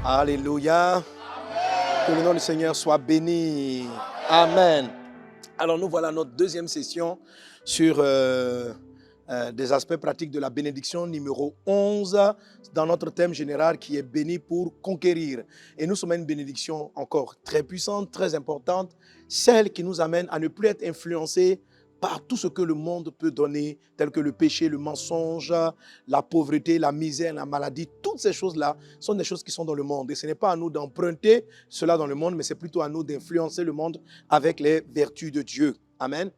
Alléluia. Que le nom du Seigneur soit béni. Amen. Alors nous voilà à notre deuxième session sur des aspects pratiques de la bénédiction numéro 11 dans notre thème général qui est béni pour conquérir. Et nous sommes à une bénédiction encore très puissante, très importante, celle qui nous amène à ne plus être influencés par tout ce que le monde peut donner, tel que le péché, le mensonge, la pauvreté, la misère, la maladie. Toutes ces choses-là sont des choses qui sont dans le monde. Et ce n'est pas à nous d'emprunter cela dans le monde, mais c'est plutôt à nous d'influencer le monde avec les vertus de Dieu. Amen.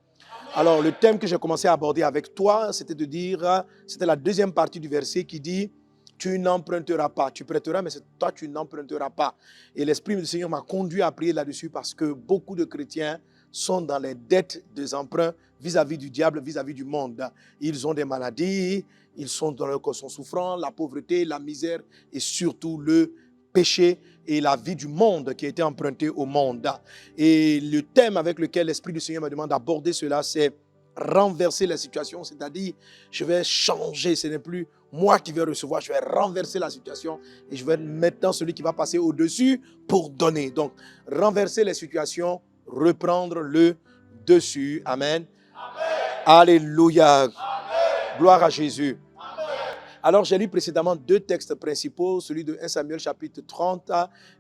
Alors, le thème que j'ai commencé à aborder avec toi, c'était de dire, c'était la deuxième partie du verset qui dit, tu n'emprunteras pas. Tu prêteras, mais c'est toi, tu n'emprunteras pas. Et l'Esprit du Seigneur m'a conduit à prier là-dessus parce que beaucoup de chrétiens sont dans les dettes des emprunts vis-à-vis du diable, vis-à-vis du monde. Ils ont des maladies, ils sont dans leur corps, sont souffrants, la pauvreté, la misère et surtout le péché et la vie du monde qui a été empruntée au monde. Et le thème avec lequel l'Esprit du Seigneur me demande d'aborder cela, c'est renverser la situation, c'est-à-dire je vais changer, ce n'est plus moi qui vais recevoir, je vais renverser la situation et je vais être maintenant celui qui va passer au-dessus pour donner. Donc, renverser les situations, reprendre le dessus. Amen. Amen. Alléluia. Amen. Gloire à Jésus. Amen. Alors, j'ai lu précédemment deux textes principaux, celui de 1 Samuel chapitre 30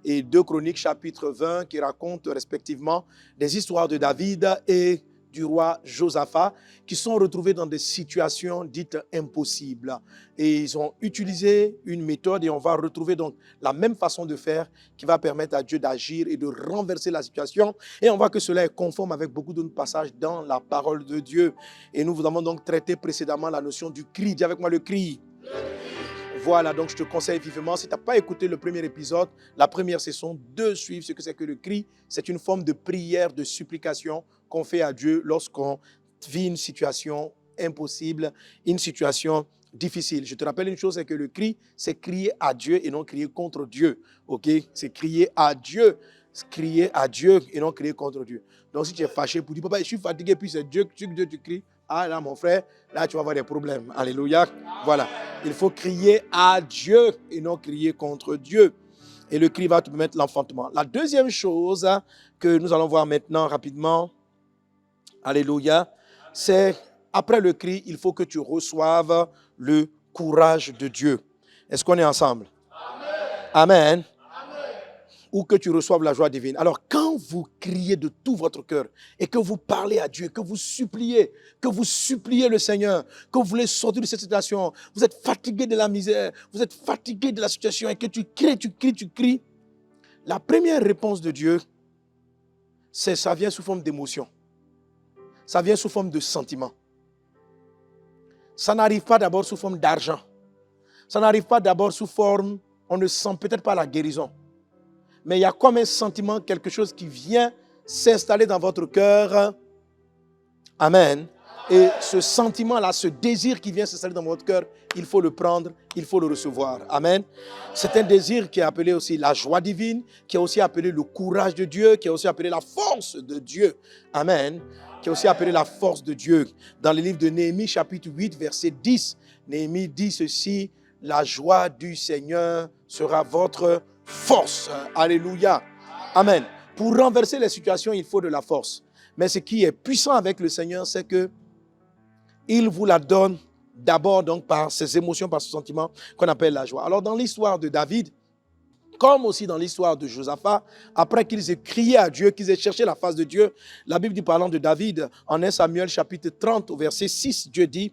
et 2 Chroniques chapitre 20 qui racontent respectivement des histoires de David et du roi Josaphat qui sont retrouvés dans des situations dites impossibles. Et ils ont utilisé une méthode et on va retrouver donc la même façon de faire qui va permettre à Dieu d'agir et de renverser la situation. Et on voit que cela est conforme avec beaucoup d'autres passages dans la parole de Dieu. Et nous vous avons donc traité précédemment la notion du cri. Dis avec moi le cri. Voilà, donc je te conseille vivement, si tu n'as pas écouté le premier épisode, la première session, de suivre ce que c'est que le cri. C'est une forme de prière, de supplication qu'on fait à Dieu lorsqu'on vit une situation impossible, une situation difficile. Je te rappelle une chose, c'est que le cri, c'est crier à Dieu et non crier contre Dieu. Ok? C'est crier à Dieu et non crier contre Dieu. Donc si tu es fâché pour dire, papa, je suis fatigué, puis c'est Dieu que tu cries, ah là mon frère, là tu vas avoir des problèmes. Alléluia. Voilà. Il faut crier à Dieu et non crier contre Dieu. Et le cri va te permettre l'enfantement. La deuxième chose que nous allons voir maintenant rapidement, alléluia, c'est après le cri, il faut que tu reçoives le courage de Dieu. Est-ce qu'on est ensemble? Amen. Amen. Ou que tu reçoives la joie divine. Alors, quand vous criez de tout votre cœur et que vous parlez à Dieu, que vous suppliez le Seigneur, que vous voulez sortir de cette situation, vous êtes fatigué de la misère, vous êtes fatigué de la situation et que tu cries, la première réponse de Dieu, ça vient sous forme d'émotion. Ça vient sous forme de sentiment. Ça n'arrive pas d'abord sous forme d'argent. Ça n'arrive pas d'abord sous forme, on ne sent peut-être pas la guérison. Mais il y a comme un sentiment, quelque chose qui vient s'installer dans votre cœur. Amen. Et ce sentiment-là, ce désir qui vient s'installer dans votre cœur, il faut le prendre, il faut le recevoir. Amen. C'est un désir qui est appelé aussi la joie divine, qui est aussi appelé le courage de Dieu, qui est aussi appelé la force de Dieu. Amen. Qui est aussi appelé la force de Dieu. Dans le livre de Néhémie, chapitre 8, verset 10, Néhémie dit ceci, la joie du Seigneur sera votre force. Alléluia. Amen. Pour renverser les situations, il faut de la force. Mais ce qui est puissant avec le Seigneur, c'est que il vous la donne d'abord donc par ses émotions, par ce sentiment qu'on appelle la joie. Alors dans l'histoire de David, comme aussi dans l'histoire de Josaphat, après qu'ils aient crié à Dieu, qu'ils aient cherché la face de Dieu, la Bible dit parlant de David, en 1 Samuel chapitre 30 au verset 6, Dieu dit,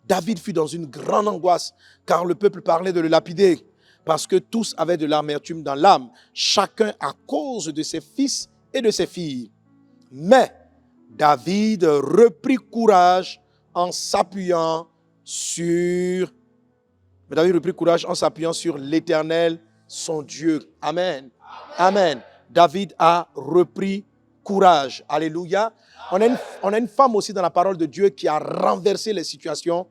David fut dans une grande angoisse, car le peuple parlait de le lapider, parce que tous avaient de l'amertume dans l'âme, chacun à cause de ses fils et de ses filles. Mais David reprit courage en s'appuyant sur l'Éternel, son Dieu. Amen. Amen. David a repris courage. Alléluia. On a une femme aussi dans la parole de Dieu qui a renversé les situations.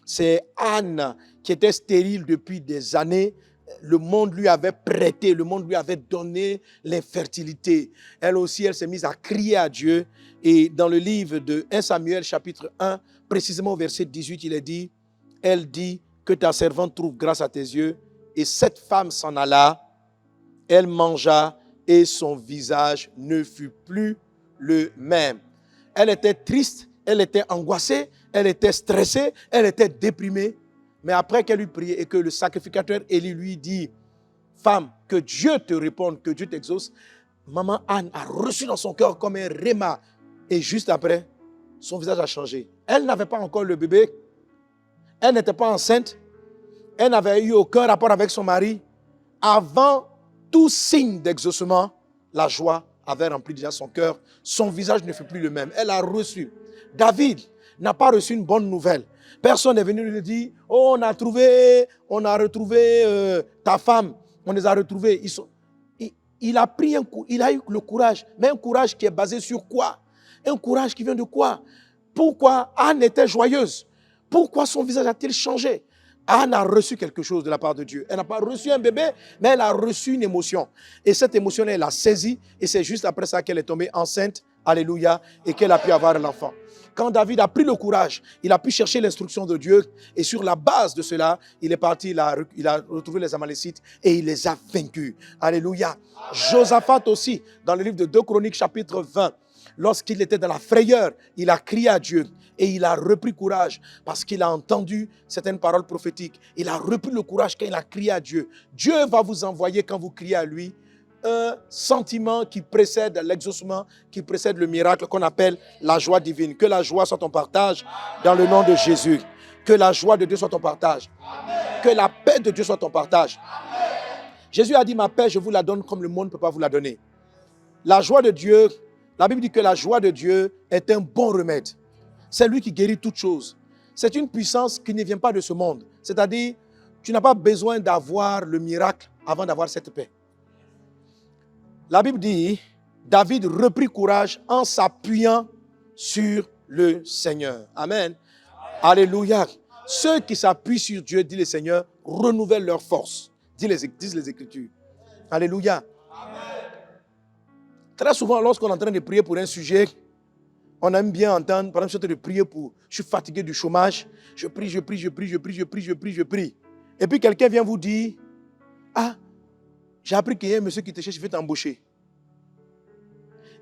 C'est Anne qui était stérile depuis des années. Le monde lui avait prêté, le monde lui avait donné l'infertilité. Elle aussi, elle s'est mise à crier à Dieu. Et dans le livre de 1 Samuel, chapitre 1, précisément au verset 18, il est dit, elle dit que ta servante trouve grâce à tes yeux. Et cette femme s'en alla Elle mangea et son visage ne fut plus le même. Elle était triste, elle était angoissée, elle était stressée, elle était déprimée. Mais après qu'elle eut prié et que le sacrificateur Élie lui dit, femme, que Dieu te réponde, que Dieu t'exauce, maman Anne a reçu dans son cœur comme un réma. Et juste après, son visage a changé. Elle n'avait pas encore le bébé. Elle n'était pas enceinte. Elle n'avait eu aucun rapport avec son mari. Avant tout signe d'exaucement, la joie avait rempli déjà son cœur. Son visage ne fut plus le même. Elle a reçu. David n'a pas reçu une bonne nouvelle. Personne n'est venu lui dire, oh, on a retrouvé ta femme. On les a retrouvés. Il a pris il a eu le courage. Mais un courage qui est basé sur quoi? Un courage qui vient de quoi? Pourquoi Anne était joyeuse? Pourquoi son visage a-t-il changé? Anne a reçu quelque chose de la part de Dieu. Elle n'a pas reçu un bébé, mais elle a reçu une émotion. Et cette émotion, elle l'a saisie. Et c'est juste après ça qu'elle est tombée enceinte. Alléluia. Et qu'elle a pu avoir l'enfant. Quand David a pris le courage, il a pu chercher l'instruction de Dieu. Et sur la base de cela, il est parti, il a retrouvé les Amalécites et il les a vaincus. Alléluia. Josaphat aussi, dans le livre de 2 Chroniques, chapitre 20, lorsqu'il était dans la frayeur, il a crié à Dieu et il a repris courage parce qu'il a entendu certaines paroles prophétiques. Il a repris le courage quand il a crié à Dieu. Dieu va vous envoyer, quand vous criez à lui, un sentiment qui précède l'exaucement, qui précède le miracle qu'on appelle la joie divine. Que la joie soit ton partage dans le nom de Jésus. Que la joie de Dieu soit ton partage. Que la paix de Dieu soit ton partage. Jésus a dit, ma paix, je vous la donne comme le monde ne peut pas vous la donner. La joie de Dieu, la Bible dit que la joie de Dieu est un bon remède. C'est lui qui guérit toutes choses. C'est une puissance qui ne vient pas de ce monde. C'est-à-dire, tu n'as pas besoin d'avoir le miracle avant d'avoir cette paix. La Bible dit, David reprit courage en s'appuyant sur le Seigneur. Amen. Alléluia. Ceux qui s'appuient sur Dieu, dit le Seigneur, renouvellent leur force. Disent les Écritures. Alléluia. Très souvent, lorsqu'on est en train de prier pour un sujet, on aime bien entendre, par exemple, je suis en train de prier pour, je suis fatigué du chômage, je prie. Et puis quelqu'un vient vous dire, ah, j'ai appris qu'il y a un monsieur qui te cherche, il veut t'embaucher.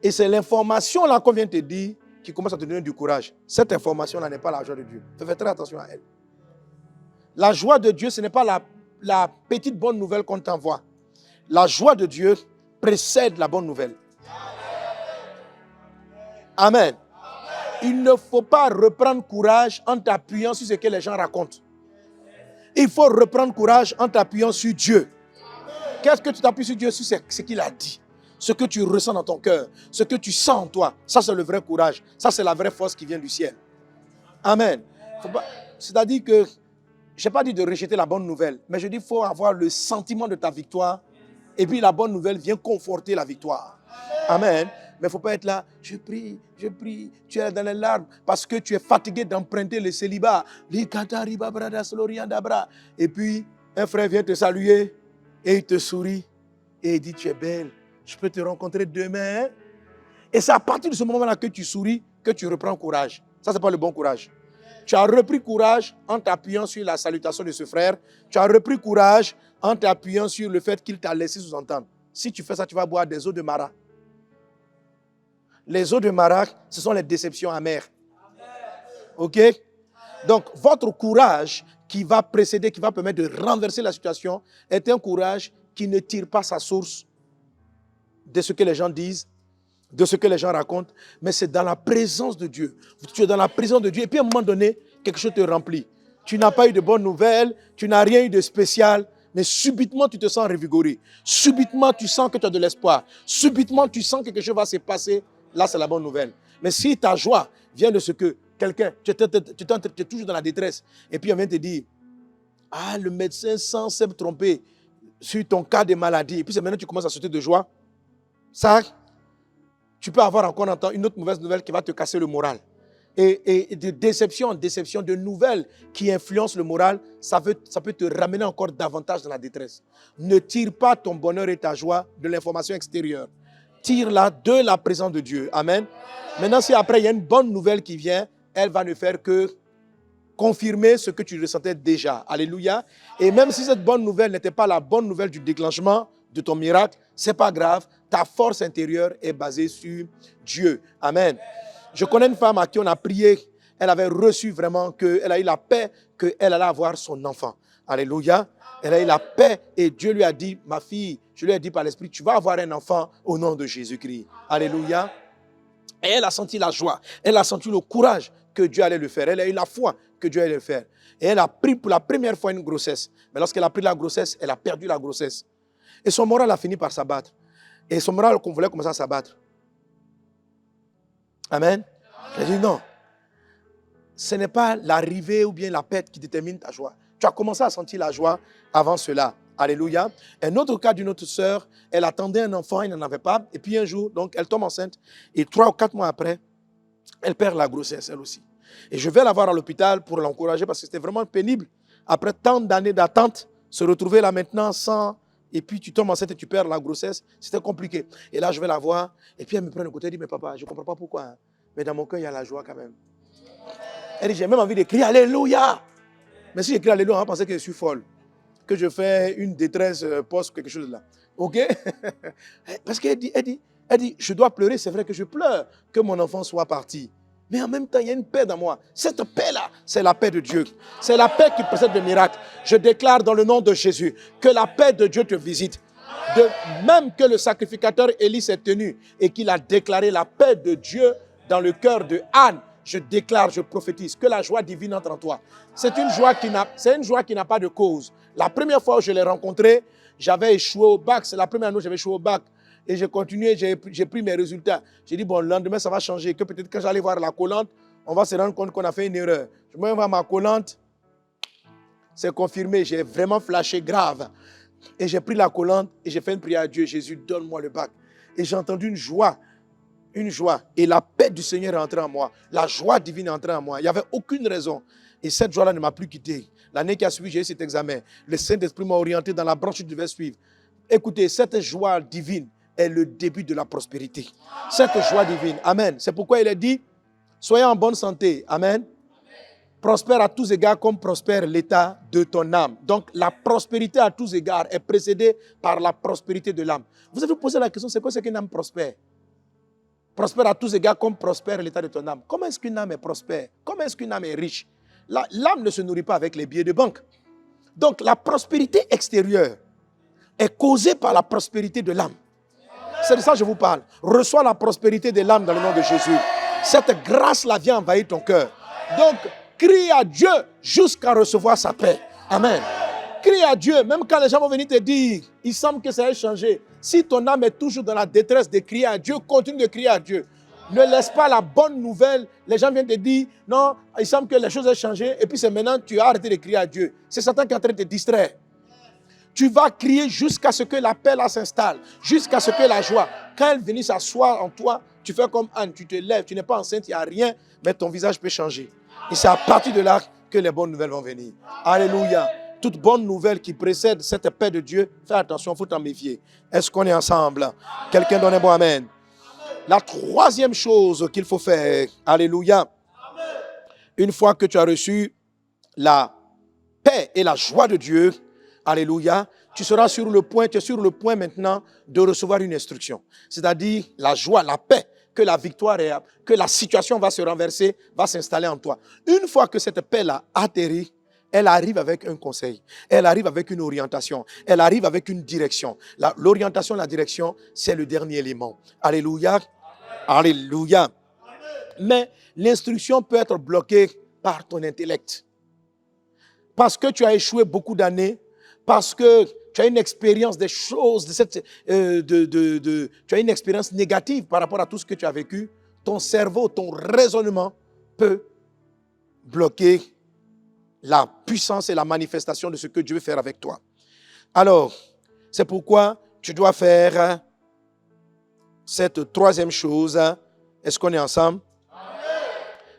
Et c'est l'information là qu'on vient te dire qui commence à te donner du courage. Cette information-là n'est pas la joie de Dieu. Fais très attention à elle. La joie de Dieu, ce n'est pas la petite bonne nouvelle qu'on t'envoie. La joie de Dieu précède la bonne nouvelle. Amen. Il ne faut pas reprendre courage en t'appuyant sur ce que les gens racontent. Il faut reprendre courage en t'appuyant sur Dieu. Qu'est-ce que tu t'appuies sur Dieu? Sur ce qu'il a dit. Ce que tu ressens dans ton cœur. Ce que tu sens en toi. Ça, c'est le vrai courage. Ça, c'est la vraie force qui vient du ciel. Amen. C'est-à-dire que, je n'ai pas dit de rejeter la bonne nouvelle, mais je dis qu'il faut avoir le sentiment de ta victoire. Et puis la bonne nouvelle vient conforter la victoire. Amen. Mais il ne faut pas être là, je prie, tu es dans les larmes parce que tu es fatigué d'emprunter le célibat. Et puis, un frère vient te saluer et il te sourit et il dit, tu es belle, je peux te rencontrer demain. Et c'est à partir de ce moment-là que tu souris, que tu reprends courage. Ça, ce n'est pas le bon courage. Tu as repris courage en t'appuyant sur la salutation de ce frère. Tu as repris courage en t'appuyant sur le fait qu'il t'a laissé sous-entendre. Si tu fais ça, tu vas boire des eaux de Mara. Les eaux de Mara, ce sont les déceptions amères. OK? Donc, votre courage qui va précéder, qui va permettre de renverser la situation, est un courage qui ne tire pas sa source de ce que les gens disent, de ce que les gens racontent, mais c'est dans la présence de Dieu. Tu es dans la présence de Dieu et puis à un moment donné, quelque chose te remplit. Tu n'as pas eu de bonnes nouvelles, tu n'as rien eu de spécial, mais subitement tu te sens revigoré. Subitement tu sens que tu as de l'espoir. Subitement tu sens que quelque chose va se passer. Là, c'est la bonne nouvelle. Mais si ta joie vient de ce que quelqu'un, tu es toujours dans la détresse, et puis on vient te dire, ah, le médecin sans s'être trompé sur ton cas de maladie, et puis c'est maintenant que tu commences à sauter de joie, ça, tu peux avoir encore une autre mauvaise nouvelle qui va te casser le moral. Et de déception en déception, de nouvelles qui influencent le moral, ça peut te ramener encore davantage dans la détresse. Ne tire pas ton bonheur et ta joie de l'information extérieure. Tire-la de la présence de Dieu. Amen. Maintenant, si après il y a une bonne nouvelle qui vient, elle va ne faire que confirmer ce que tu ressentais déjà. Alléluia. Et même si cette bonne nouvelle n'était pas la bonne nouvelle du déclenchement de ton miracle, ce n'est pas grave. Ta force intérieure est basée sur Dieu. Amen. Je connais une femme à qui on a prié. Elle avait reçu vraiment elle a eu la paix qu'elle allait avoir son enfant. Alléluia. Elle a eu la paix et Dieu lui a dit, ma fille, je lui ai dit par l'Esprit, tu vas avoir un enfant au nom de Jésus-Christ. Alléluia. Et elle a senti la joie. Elle a senti le courage que Dieu allait le faire. Elle a eu la foi que Dieu allait le faire. Et elle a pris pour la première fois une grossesse. Mais lorsqu'elle a pris la grossesse, elle a perdu la grossesse. Et son moral a fini par s'abattre. Et son moral qu'on voulait commencer à s'abattre. Amen. Elle a dit non. Ce n'est pas l'arrivée ou bien la perte qui détermine ta joie. Tu as commencé à sentir la joie avant cela. Alléluia. Un autre cas d'une autre sœur, elle attendait un enfant, elle n'en avait pas. Et puis un jour, donc, elle tombe enceinte. Et 3 ou 4 mois après, elle perd la grossesse, elle aussi. Et je vais la voir à l'hôpital pour l'encourager parce que c'était vraiment pénible. Après tant d'années d'attente, se retrouver là maintenant sans... Et puis tu tombes enceinte et tu perds la grossesse, c'était compliqué. Et là, je vais la voir. Et puis elle me prend de côté et dit, mais papa, je ne comprends pas pourquoi. Hein. Mais dans mon cœur, il y a la joie quand même. Elle dit, j'ai même envie de crier Alléluia. Mais si j'écris Alléluia, on va penser que je suis folle. Que je fais une détresse post quelque chose là. OK? Parce qu'elle dit, je dois pleurer, c'est vrai que je pleure que mon enfant soit parti. Mais en même temps, il y a une paix dans moi. Cette paix-là, c'est la paix de Dieu. C'est la paix qui précède le miracle. Je déclare dans le nom de Jésus que la paix de Dieu te visite. De même que le sacrificateur Élie s'est tenu et qu'il a déclaré la paix de Dieu dans le cœur de Anne, je déclare, je prophétise que la joie divine entre en toi. C'est une joie qui n'a pas de cause. La première fois où je l'ai rencontré, j'avais échoué au bac. C'est la première année où j'avais échoué au bac. Et j'ai continué, j'ai pris mes résultats. J'ai dit, bon, le lendemain, ça va changer. Que peut-être quand j'allais voir la collante, on va se rendre compte qu'on a fait une erreur. Je me vois ma collante, c'est confirmé. J'ai vraiment flashé grave. Et j'ai pris la collante et j'ai fait une prière à Dieu. Jésus, donne-moi le bac. Et j'ai entendu une joie. Une joie. Et la paix du Seigneur est entrée en moi. La joie divine est entrée en moi. Il n'y avait aucune raison. Et cette joie-là ne m'a plus quitté. L'année qui a suivi, j'ai eu cet examen. Le Saint-Esprit m'a orienté dans la branche que je devais suivre. Écoutez, cette joie divine est le début de la prospérité. Cette joie divine. Amen. C'est pourquoi il est dit, soyez en bonne santé. Amen. Prospère à tous égards comme prospère l'état de ton âme. Donc, la prospérité à tous égards est précédée par la prospérité de l'âme. Vous avez posé la question, c'est quoi qu'une âme prospère? Prospère à tous égards comme prospère l'état de ton âme. Comment est-ce qu'une âme est prospère? Comment est-ce qu'une âme est riche? L'âme ne se nourrit pas avec les billets de banque. Donc, la prospérité extérieure est causée par la prospérité de l'âme. C'est de ça que je vous parle. Reçois la prospérité de l'âme dans le nom de Jésus. Cette grâce-là vient envahir ton cœur. Donc, crie à Dieu jusqu'à recevoir sa paix. Amen. Crie à Dieu, même quand les gens vont venir te dire, il semble que ça ait changé. Si ton âme est toujours dans la détresse de crier à Dieu, continue de crier à Dieu. Ne laisse pas la bonne nouvelle. Les gens viennent te dire, non, il semble que les choses aient changé. Et puis c'est maintenant que tu as arrêté de crier à Dieu. C'est Satan qui est en train de te distraire. Tu vas crier jusqu'à ce que la paix là s'installe, jusqu'à ce que la joie, quand elle vient s'asseoir en toi, tu fais comme Anne, tu te lèves, tu n'es pas enceinte, il n'y a rien, mais ton visage peut changer. Et c'est à partir de là que les bonnes nouvelles vont venir. Alléluia. Toute bonne nouvelle qui précède cette paix de Dieu, fais attention, il faut t'en méfier. Est-ce qu'on est ensemble? Quelqu'un donne un bon amen. La troisième chose qu'il faut faire, alléluia, une fois que tu as reçu la paix et la joie de Dieu, alléluia, tu es sur le point maintenant de recevoir une instruction. C'est-à-dire la joie, la paix, que la victoire est, que la situation va se renverser, va s'installer en toi. Une fois que cette paix-là atterrit, elle arrive avec un conseil, elle arrive avec une orientation, elle arrive avec une direction. L'orientation, la direction, c'est le dernier élément. Alléluia. Alléluia. Mais l'instruction peut être bloquée par ton intellect. Parce que tu as échoué beaucoup d'années, parce que tu as une expérience des choses, tu as une expérience négative par rapport à tout ce que tu as vécu, ton cerveau, ton raisonnement peut bloquer la puissance et la manifestation de ce que Dieu veut faire avec toi. Alors, c'est pourquoi tu dois faire cette troisième chose. Est-ce qu'on est ensemble?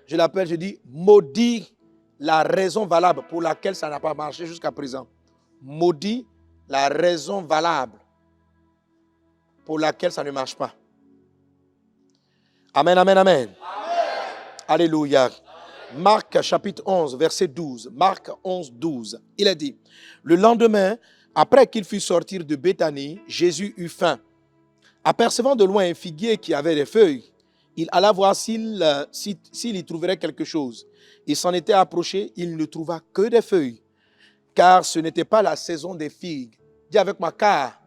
Je l'appelle, je dis, maudit la raison valable pour laquelle ça n'a pas marché jusqu'à présent. Maudit la raison valable pour laquelle ça ne marche pas. Amen, amen, amen. Amen. Alléluia. Marc chapitre 11, verset 12. Marc 11, 12. Il a dit, le lendemain, Après qu'il fut sorti de Béthanie, Jésus eut faim. Apercevant de loin un figuier qui avait des feuilles, il alla voir s'il y trouverait quelque chose. Il s'en était approché, il ne trouva que des feuilles, car ce n'était pas la saison des figues. Dis avec moi, car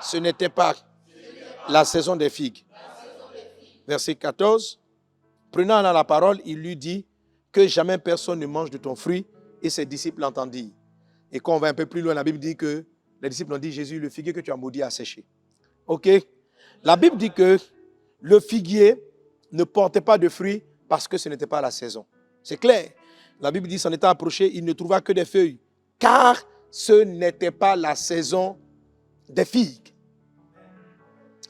ce n'était pas la saison des figues. Verset 14. Prenant la parole, il lui dit que jamais personne ne mange de ton fruit, et ses disciples l'entendirent. Et quand on va un peu plus loin, la Bible dit que les disciples ont dit, Jésus, le figuier que tu as maudit a séché. Ok? La Bible dit que le figuier ne portait pas de fruits parce que ce n'était pas la saison. C'est clair. La Bible dit, s'en était approché, il ne trouva que des feuilles, car ce n'était pas la saison des figues.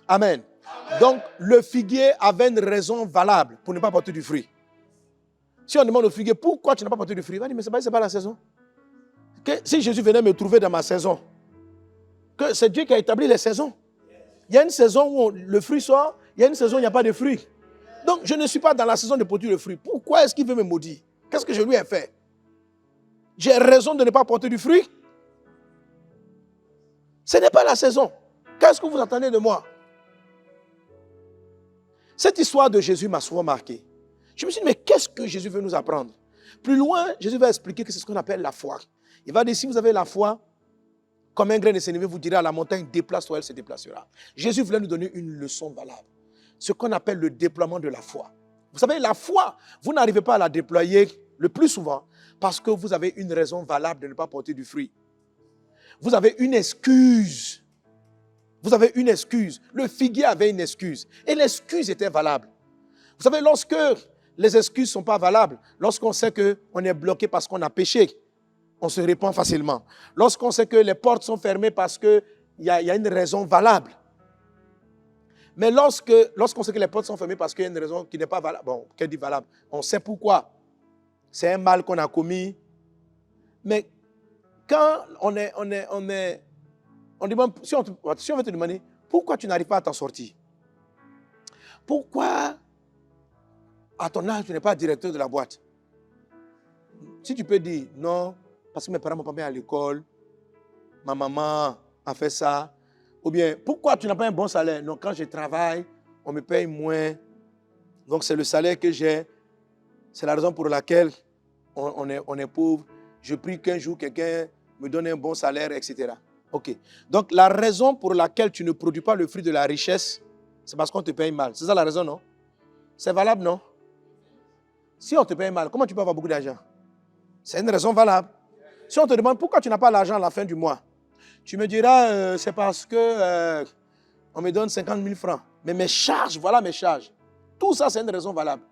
Amen. Donc, le figuier avait une raison valable pour ne pas porter du fruit. Si on demande au figuier, pourquoi tu n'as pas porté du fruit? Il va dire, mais ce n'est pas la saison. Que si Jésus venait me trouver dans ma saison, que c'est Dieu qui a établi les saisons. Il y a une saison où le fruit sort, il y a une saison où il n'y a pas de fruit. Donc, je ne suis pas dans la saison de porter le fruit. Pourquoi est-ce qu'il veut me maudire? Qu'est-ce que je lui ai fait? J'ai raison de ne pas porter du fruit? Ce n'est pas la saison. Qu'est-ce que vous attendez de moi? Cette histoire de Jésus m'a souvent marqué. Je me suis dit, mais qu'est-ce que Jésus veut nous apprendre? Plus loin, Jésus va expliquer que c'est ce qu'on appelle la foi. Il va dire, si vous avez la foi, comme un grain de sénévé, vous direz à la montagne, déplace-toi, elle se déplacera. Jésus voulait nous donner une leçon valable. Ce qu'on appelle le déploiement de la foi. Vous savez, la foi, vous n'arrivez pas à la déployer le plus souvent parce que vous avez une raison valable de ne pas porter du fruit. Vous avez une excuse. Vous avez une excuse. Le figuier avait une excuse. Et l'excuse était valable. Vous savez, lorsque les excuses ne sont pas valables, lorsqu'on sait qu'on est bloqué parce qu'on a péché, on se répand facilement. Lorsqu'on sait que les portes sont fermées parce qu'il y a une raison valable. Mais lorsqu'on sait que les portes sont fermées parce qu'il y a une raison qui n'est pas valable, bon, qu'elle dit valable, on sait pourquoi. C'est un mal qu'on a commis. Mais quand on demande, si on veut te demander, pourquoi tu n'arrives pas à t'en sortir? Pourquoi, à ton âge, tu n'es pas directeur de la boîte? Si tu peux dire, non, parce que mes parents ne m'ont pas mis à l'école, ma maman a fait ça. Ou bien, pourquoi tu n'as pas un bon salaire? Non, quand je travaille, on me paye moins. Donc, c'est le salaire que j'ai. C'est la raison pour laquelle on est pauvre. Je prie qu'un jour, quelqu'un me donne un bon salaire, etc. OK. Donc, la raison pour laquelle tu ne produis pas le fruit de la richesse, c'est parce qu'on te paye mal. C'est ça la raison, non? C'est valable, non? Si on te paye mal, comment tu peux avoir beaucoup d'argent? C'est une raison valable. Si on te demande pourquoi tu n'as pas l'argent à la fin du mois, tu me diras, c'est parce que on me donne 50 000 francs. Mais mes charges, voilà mes charges. Tout ça, c'est une raison valable.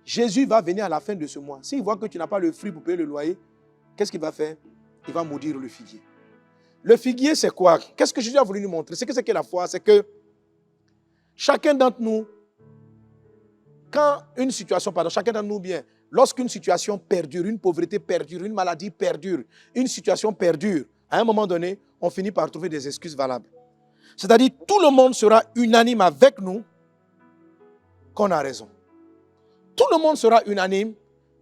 Jésus va venir à la fin de ce mois. S'il voit que tu n'as pas le fruit pour payer le loyer, qu'est-ce qu'il va faire? Il va maudire le figuier. Le figuier, c'est quoi? Qu'est-ce que Jésus a voulu nous montrer? C'est que la foi, c'est que chacun d'entre nous, quand une situation, chacun d'entre nous bien, lorsqu'une situation perdure, une pauvreté perdure, une maladie perdure, une situation perdure, à un moment donné, on finit par trouver des excuses valables. C'est-à-dire, tout le monde sera unanime avec nous qu'on a raison. Tout le monde sera unanime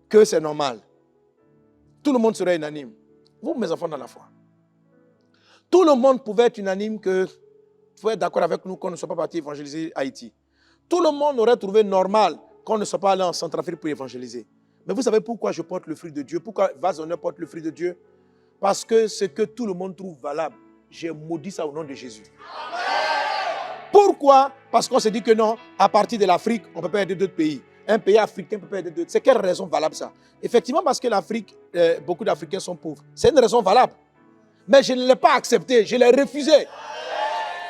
que c'est normal. Tout le monde sera unanime. Vous, mes enfants dans la foi. Tout le monde pouvait être unanime que, vous êtes d'accord avec nous qu'on ne soit pas parti évangéliser Haïti. Tout le monde aurait trouvé normal qu'on ne soit pas allé en Centrafrique pour évangéliser. Mais vous savez pourquoi je porte le fruit de Dieu? Pourquoi Vazonneur porte le fruit de Dieu? Parce que ce que tout le monde trouve valable, j'ai maudit ça au nom de Jésus. Amen. Pourquoi? Parce qu'on s'est dit que non, à partir de l'Afrique, on ne peut pas aider d'autres pays. Un pays africain ne peut pas aider d'autres. C'est quelle raison valable ça? Effectivement, parce que l'Afrique, beaucoup d'Africains sont pauvres. C'est une raison valable. Mais je ne l'ai pas accepté, je l'ai refusé.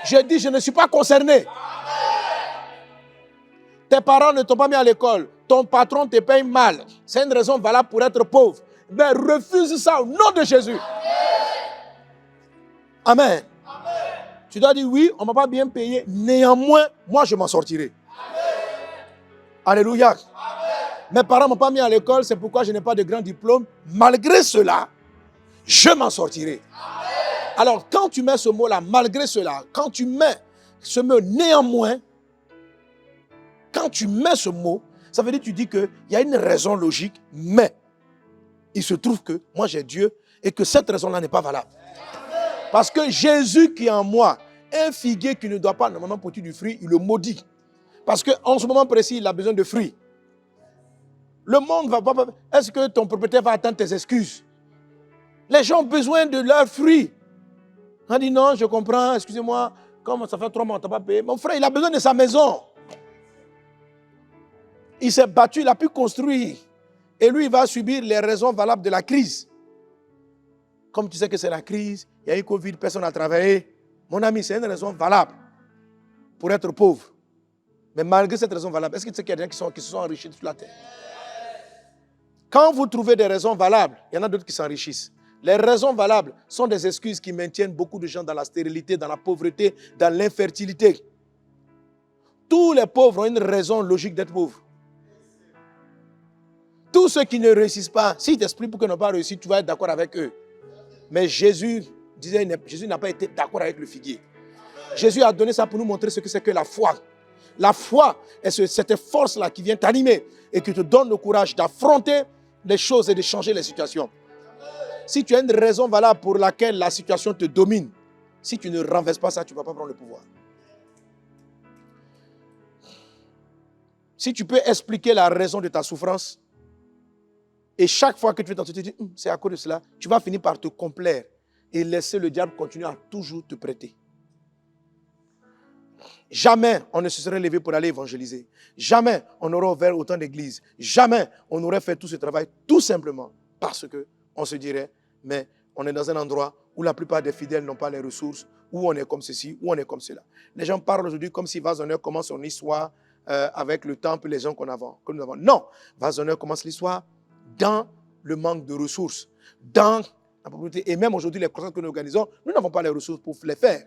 J'ai dit, je ne suis pas concerné. Tes parents ne t'ont pas mis à l'école. Ton patron te paye mal. C'est une raison valable pour être pauvre. Mais refuse ça au nom de Jésus. Amen. Amen. Tu dois dire oui, on ne m'a pas bien payé. Néanmoins, moi je m'en sortirai. Amen. Alléluia. Amen. Mes parents ne m'ont pas mis à l'école, c'est pourquoi je n'ai pas de grand diplôme. Malgré cela, je m'en sortirai. Amen. Alors quand tu mets ce mot-là, malgré cela, quand tu mets ce mot néanmoins, quand tu mets ce mot, ça veut dire que tu dis qu'il y a une raison logique, mais il se trouve que moi j'ai Dieu et que cette raison-là n'est pas valable. Parce que Jésus qui est en moi, un figuier qui ne doit pas normalement porter du fruit, il le maudit. Parce qu'en ce moment précis, il a besoin de fruits. Le monde va pas... Est-ce que ton propriétaire va attendre tes excuses? Les gens ont besoin de leurs fruits. On dit non, je comprends, excusez-moi, comme ça fait 3 mois, on ne t'a pas payé. Mon frère, il a besoin de sa maison. Il s'est battu, il a pu construire. Et lui, il va subir les raisons valables de la crise. Comme tu sais que c'est la crise, il y a eu Covid, personne n'a travaillé. Mon ami, c'est une raison valable pour être pauvre. Mais malgré cette raison valable, est-ce que tu sais qu'il y a des gens qui se sont enrichis sur la terre? Quand vous trouvez des raisons valables, il y en a d'autres qui s'enrichissent. Les raisons valables sont des excuses qui maintiennent beaucoup de gens dans la stérilité, dans la pauvreté, dans l'infertilité. Tous les pauvres ont une raison logique d'être pauvres. Tous ceux qui ne réussissent pas, s'ils t'expliquent pourquoi ils n'ont pas réussi, tu vas être d'accord avec eux. Mais Jésus n'a pas été d'accord avec le figuier. Jésus a donné ça pour nous montrer ce que c'est que la foi. La foi est cette force-là qui vient t'animer et qui te donne le courage d'affronter les choses et de changer les situations. Si tu as une raison valable pour laquelle la situation te domine, si tu ne renverses pas ça, tu ne vas pas prendre le pouvoir. Si tu peux expliquer la raison de ta souffrance, et chaque fois que tu fais ton truc, tu dis, c'est à cause de cela, tu vas finir par te complaire et laisser le diable continuer à toujours te prêter. Jamais on ne se serait levé pour aller évangéliser. Jamais on n'aurait ouvert autant d'églises. Jamais on aurait fait tout ce travail, tout simplement parce qu'on se dirait, mais on est dans un endroit où la plupart des fidèles n'ont pas les ressources, où on est comme ceci, où on est comme cela. Les gens parlent aujourd'hui comme si Vaz-Honneur commence son histoire avec le temple et les gens que nous avons. Non, Vaz-Honneur commence l'histoire dans le manque de ressources, dans la pauvreté. Et même aujourd'hui, les croisades que nous organisons, nous n'avons pas les ressources pour les faire.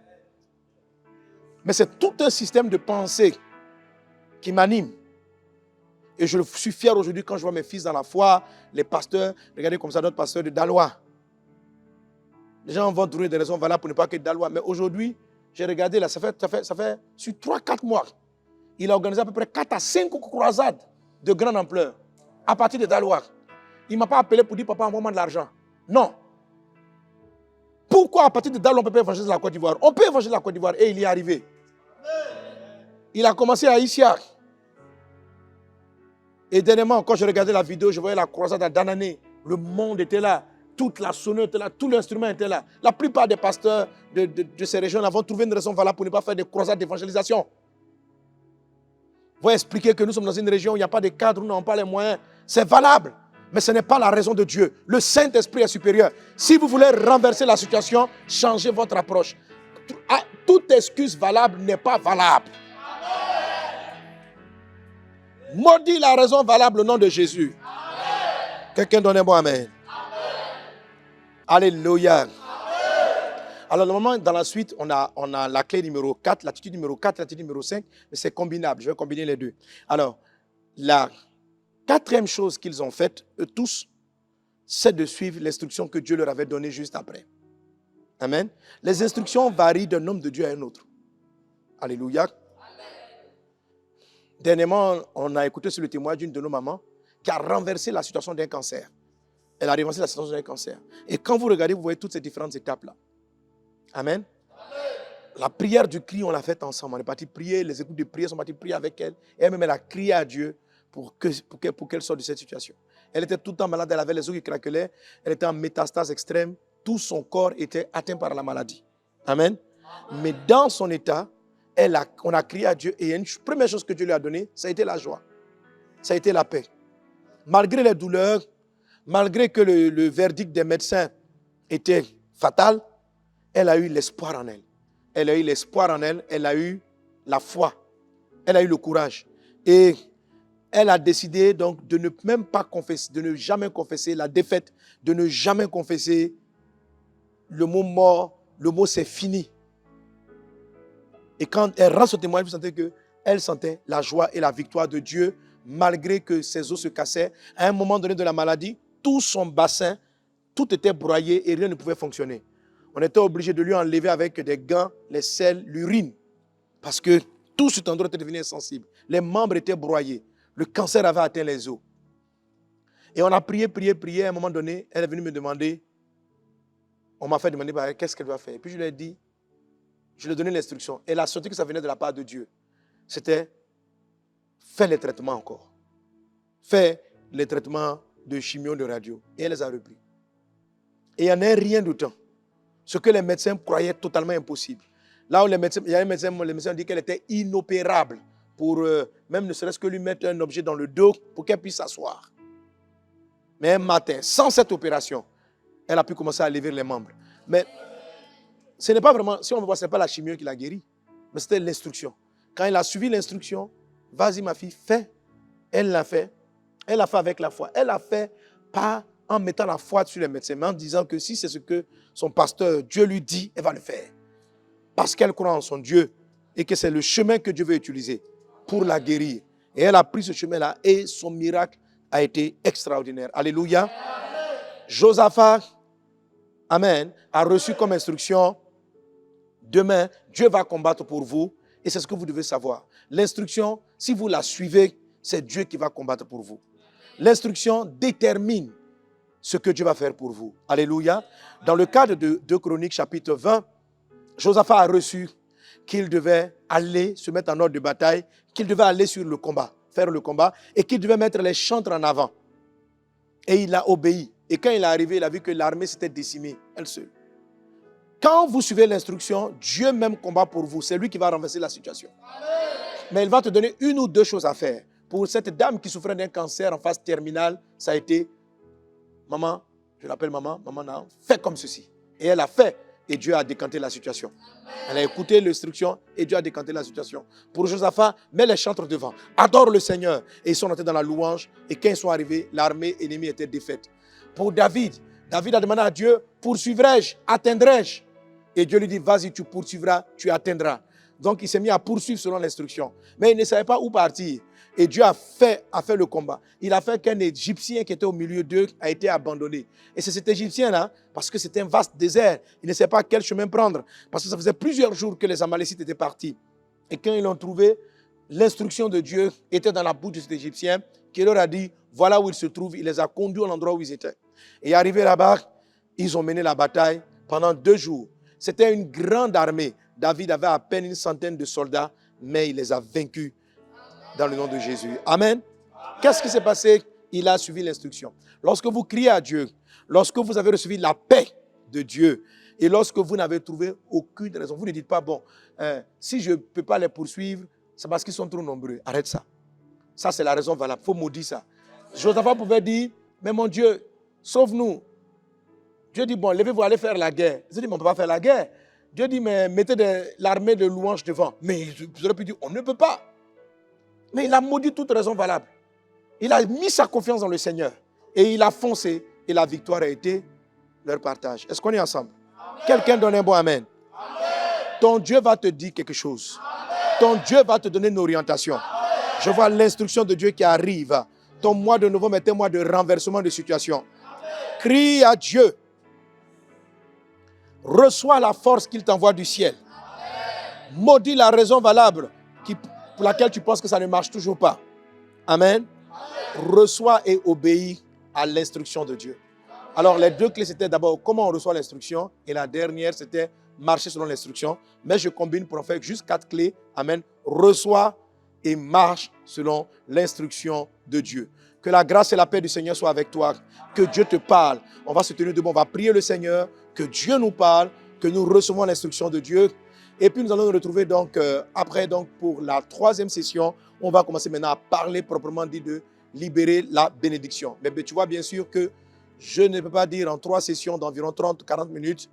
Mais c'est tout un système de pensée qui m'anime. Et je suis fier aujourd'hui quand je vois mes fils dans la foi, les pasteurs, regardez comme ça notre pasteur de Dalois. Les gens vont trouver des raisons valables pour ne pas que Dalois. Mais aujourd'hui, j'ai regardé là, ça fait sur 3-4 mois, il a organisé à peu près 4 à 5 croisades de grande ampleur à partir de Dalois. Il ne m'a pas appelé pour dire, papa, envoie-moi de l'argent. Non. Pourquoi à partir de Dalois, on ne peut pas évangéliser la Côte d'Ivoire? On peut évangéliser la Côte d'Ivoire et il y est arrivé. Il a commencé à Isiaq. Et dernièrement, quand je regardais la vidéo, je voyais la croisade à Danané. Le monde était là. Toute la sonneuse était là. Tout l'instrument était là. La plupart des pasteurs de ces régions vont trouver une raison valable pour ne pas faire des croisades d'évangélisation. Vous expliquer que nous sommes dans une région où il n'y a pas de cadre, où nous n'avons pas les moyens. C'est valable. Mais ce n'est pas la raison de Dieu. Le Saint-Esprit est supérieur. Si vous voulez renverser la situation, changez votre approche. Toute excuse valable n'est pas valable. Maudit la raison valable au nom de Jésus. Quelqu'un donnez-moi amen. Alléluia. Amen. Alors, normalement, dans la suite, on a la clé numéro 4, l'attitude numéro 4, l'attitude numéro 5, mais c'est combinable. Je vais combiner les deux. Alors, la quatrième chose qu'ils ont faite, eux tous, c'est de suivre l'instruction que Dieu leur avait donnée juste après. Amen. Les instructions varient d'un homme de Dieu à un autre. Alléluia. Amen. Dernièrement, on a écouté sur le témoignage d'une de nos mamans qui a renversé la situation d'un cancer. Elle a renversé la situation d'un cancer. Et quand vous regardez, vous voyez toutes ces différentes étapes-là. Amen. Amen. La prière du cri, on l'a faite ensemble. On est parti prier, les écoutes de prière sont partis prier avec elle. Et elle-même, elle a crié à Dieu pour qu'elle sorte de cette situation. Elle était tout le temps malade, elle avait les os qui craquelaient, elle était en métastase extrême. Tout son corps était atteint par la maladie. Amen. Amen. Mais dans son état, on a crié à Dieu et une première chose que Dieu lui a donnée, ça a été la joie. Ça a été la paix. Malgré les douleurs, malgré que le verdict des médecins était fatal, elle a eu l'espoir en elle. Elle a eu l'espoir en elle, elle a eu la foi, elle a eu le courage. Et elle a décidé donc de ne même pas confesser, de ne jamais confesser la défaite, de ne jamais confesser le mot mort, le mot c'est fini. Et quand elle rend ce témoignage, vous sentez qu'elle sentait la joie et la victoire de Dieu, malgré que ses os se cassaient. À un moment donné de la maladie, tout son bassin, tout était broyé et rien ne pouvait fonctionner. On était obligé de lui enlever avec des gants les selles, l'urine, parce que tout cet endroit était devenu insensible. Les membres étaient broyés. Le cancer avait atteint les os. Et on a prié. À un moment donné, elle est venue me demander, On m'a fait demander qu'est-ce qu'elle doit faire. Et puis je lui ai dit, je lui ai donné l'instruction. Elle a senti que ça venait de la part de Dieu. C'était, fais les traitements encore. Fais les traitements de chimio, de radio. Et elle les a repris. Et il n'y en a rien d'autant. Ce que les médecins croyaient totalement impossible. Là où les médecins, il y a un médecin, les médecins ont dit qu'elle était inopérable pour même ne serait-ce que lui mettre un objet dans le dos pour qu'elle puisse s'asseoir. Mais un matin, sans cette opération, elle a pu commencer à lever les membres. Mais ce n'est pas vraiment, si on veut voir, ce n'est pas la chimio qui l'a guérie, mais c'était l'instruction. Quand elle a suivi l'instruction, vas-y ma fille, fais. Elle l'a fait. Elle l'a fait avec la foi. Elle l'a fait pas en mettant la foi sur les médecins, mais en disant que si c'est ce que son pasteur, Dieu lui dit, elle va le faire. Parce qu'elle croit en son Dieu et que c'est le chemin que Dieu veut utiliser pour la guérir. Et elle a pris ce chemin-là et son miracle a été extraordinaire. Alléluia. Amen. Josaphat, amen, a reçu comme instruction, demain, Dieu va combattre pour vous et c'est ce que vous devez savoir. L'instruction, si vous la suivez, c'est Dieu qui va combattre pour vous. L'instruction détermine ce que Dieu va faire pour vous. Alléluia. Dans le cadre de 2 Chroniques chapitre 20, Josaphat a reçu qu'il devait aller se mettre en ordre de bataille, qu'il devait aller sur le combat, faire le combat, et qu'il devait mettre les chantres en avant. Et il a obéi. Et quand il est arrivé, il a vu que l'armée s'était décimée, elle seule. Quand vous suivez l'instruction, Dieu même combat pour vous. C'est lui qui va renverser la situation. Mais il va te donner une ou deux choses à faire. Pour cette dame qui souffrait d'un cancer en phase terminale, ça a été, maman, je l'appelle maman, maman, fais comme ceci. Et elle a fait. Et Dieu a décanté la situation. Elle a écouté l'instruction et Dieu a décanté la situation. Pour Josaphat, mets les chantres devant. Adore le Seigneur. Et ils sont entrés dans la louange. Et quand ils sont arrivés, l'armée ennemie était défaite. Pour David, David a demandé à Dieu, poursuivrai-je, atteindrai-je? Et Dieu lui dit, vas-y, tu poursuivras, tu atteindras. Donc il s'est mis à poursuivre selon l'instruction. Mais il ne savait pas où partir. Et Dieu a fait le combat. Il a fait qu'un Égyptien qui était au milieu d'eux a été abandonné. Et c'est cet Égyptien-là, parce que c'était un vaste désert, il ne savait pas quel chemin prendre. Parce que ça faisait plusieurs jours que les Amalécites étaient partis. Et quand ils l'ont trouvé, l'instruction de Dieu était dans la bouche de cet Égyptien qui leur a dit, voilà où il se trouve. Il les a conduits à l'endroit où ils étaient. Et arrivés là-bas, ils ont mené la bataille pendant 2 jours. C'était une grande armée. David avait à peine une centaine de soldats, mais il les a vaincus dans le nom de Jésus. Amen. Qu'est-ce qui s'est passé? Il a suivi l'instruction. Lorsque vous criez à Dieu, lorsque vous avez reçu la paix de Dieu, et lorsque vous n'avez trouvé aucune raison, vous ne dites pas, bon, si je ne peux pas les poursuivre, c'est parce qu'ils sont trop nombreux. Arrête ça. Ça, c'est la raison valable. Il faut maudire ça. Josaphat pouvait dire, mais mon Dieu, sauve-nous. Dieu dit, bon, levez-vous, allez faire la guerre. Ils ont dit, mais on ne peut pas faire la guerre. Dieu dit, mais mettez l'armée de louanges devant. Mais vous auriez pu dire, on ne peut pas. Mais il a maudit toute raison valable. Il a mis sa confiance dans le Seigneur. Et il a foncé. Et la victoire a été leur partage. Est-ce qu'on est ensemble? Amen. Quelqu'un donne un bon amen. Amen. Ton Dieu va te dire quelque chose. Amen. Ton Dieu va te donner une orientation. Amen. Je vois l'instruction de Dieu qui arrive. Ton mois de novembre est un mois de renversement de situation. Amen. Crie à Dieu. Reçois la force qu'il t'envoie du ciel. Amen. Maudis la raison valable pour laquelle tu penses que ça ne marche toujours pas. Amen. Amen. Reçois et obéis à l'instruction de Dieu. Alors, les 2 clés, c'était d'abord comment on reçoit l'instruction. Et la dernière, c'était marcher selon l'instruction. Mais je combine pour en faire juste 4 clés. Amen. Reçois et marche selon l'instruction de Dieu. Que la grâce et la paix du Seigneur soient avec toi. Que Dieu te parle. On va se tenir debout. On va prier le Seigneur. Que Dieu nous parle. Que nous recevons l'instruction de Dieu. Et puis nous allons nous retrouver donc après pour la 3e session. On va commencer maintenant à parler proprement dit de libérer la bénédiction. Mais tu vois bien sûr que je ne peux pas dire en 3 sessions d'environ 30-40 minutes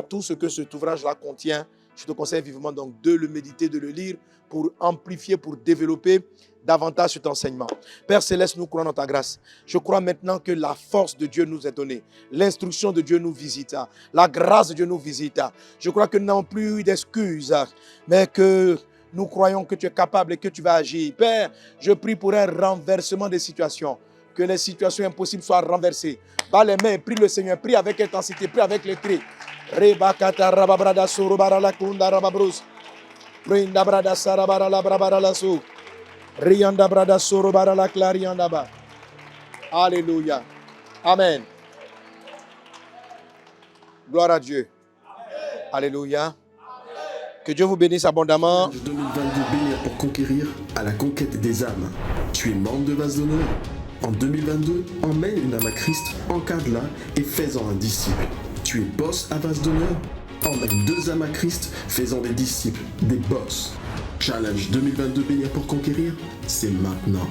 tout ce que cet ouvrage-là contient. Je te conseille vivement donc de le méditer, de le lire pour amplifier, pour développer davantage cet enseignement. Père Céleste, nous croyons dans ta grâce. Je crois maintenant que la force de Dieu nous est donnée. L'instruction de Dieu nous visite. La grâce de Dieu nous visite. Je crois que nous n'avons plus d'excuses, mais que nous croyons que tu es capable et que tu vas agir. Père, je prie pour un renversement des situations. Que les situations impossibles soient renversées. Bas les mains, prie le Seigneur, prie avec intensité, prie avec les cris. Rebakata rababrada surubara kunda rababrus. Prinda brada sarabara la brabara la sou. Rianda brada surubara la clarianda ba. Alléluia. Amen. Gloire à Dieu. Alléluia. Que Dieu vous bénisse abondamment. 2022 bénir pour conquérir à la conquête des âmes. Tu es membre de Vase d'honneur. En 2022, emmène une âme à Christ, encadre-la et fais-en un disciple. Tu es boss à Vase d'honneur. Emmène 2 âmes à Christ, fais-en des disciples, des boss. Challenge 2022 bénir pour conquérir, c'est maintenant.